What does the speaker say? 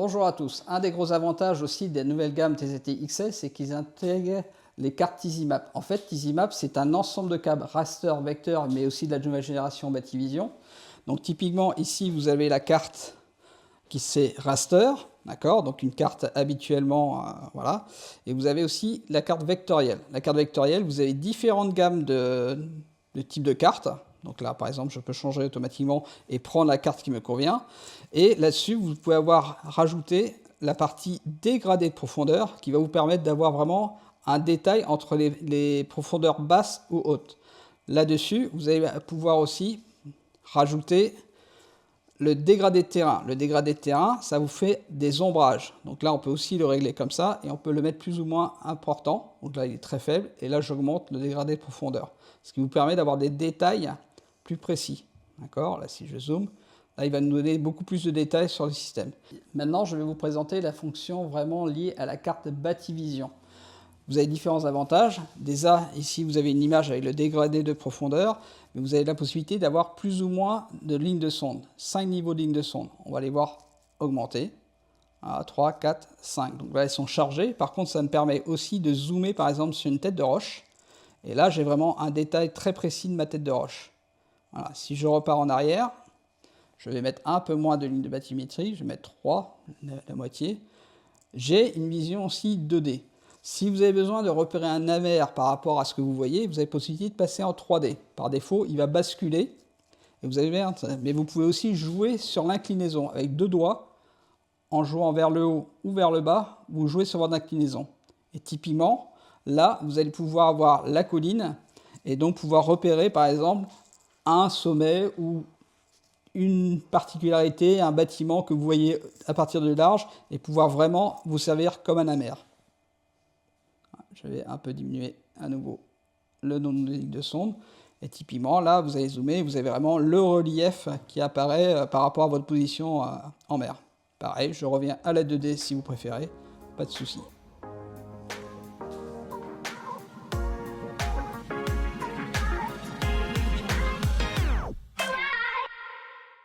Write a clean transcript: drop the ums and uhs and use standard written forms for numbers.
Bonjour à tous. Un des gros avantages aussi des nouvelles gammes TZT XL, c'est qu'ils intègrent les cartes EasyMap. En fait, EasyMap, c'est un ensemble de câbles raster, vecteur, mais aussi de la nouvelle génération Bativision. Donc typiquement, ici, vous avez la carte qui c'est raster, d'accord, donc une carte habituellement, voilà. Et vous avez aussi la carte vectorielle. La carte vectorielle, vous avez différentes gammes de types de cartes. Donc là, par exemple, je peux changer automatiquement et prendre la carte qui me convient. Et là-dessus, vous pouvez avoir rajouté la partie dégradée de profondeur qui va vous permettre d'avoir vraiment un détail entre les profondeurs basses ou hautes. Là-dessus, vous allez pouvoir aussi rajouter le dégradé de terrain. Le dégradé de terrain, ça vous fait des ombrages. Donc là, on peut aussi le régler comme ça et on peut le mettre plus ou moins important. Donc là, il est très faible et là, j'augmente le dégradé de profondeur. Ce qui vous permet d'avoir des détails plus précis. D'accord? Là, si je zoome, là, il va nous donner beaucoup plus de détails sur le système. Maintenant, je vais vous présenter la fonction vraiment liée à la carte Bativision. Vous avez différents avantages. Déjà, ici, vous avez une image avec le dégradé de profondeur, mais vous avez la possibilité d'avoir plus ou moins de lignes de sonde. 5 niveaux de lignes de sonde. On va les voir augmenter. 3, 4, 5. Donc là, elles sont chargées. Par contre, ça me permet aussi de zoomer, par exemple, sur une tête de roche. Et là, j'ai vraiment un détail très précis de ma tête de roche. Voilà. Si je repars en arrière, je vais mettre un peu moins de lignes de bathymétrie. Je vais mettre 3, la moitié. J'ai une vision aussi 2D. Si vous avez besoin de repérer un amer par rapport à ce que vous voyez, vous avez possibilité de passer en 3D. Par défaut, il va basculer, et vous avez, mais vous pouvez aussi jouer sur l'inclinaison. Avec 2 doigts, en jouant vers le haut ou vers le bas, vous jouez sur votre inclinaison. Et typiquement, là, vous allez pouvoir avoir la colline, et donc pouvoir repérer, par exemple, un sommet ou une particularité, un bâtiment que vous voyez à partir de large, et pouvoir vraiment vous servir comme un amer. Je vais un peu diminuer à nouveau le nombre de lignes de sonde. Et typiquement, là, vous allez zoomer, vous avez vraiment le relief qui apparaît par rapport à votre position en mer. Pareil, je reviens à la 2D si vous préférez, pas de souci.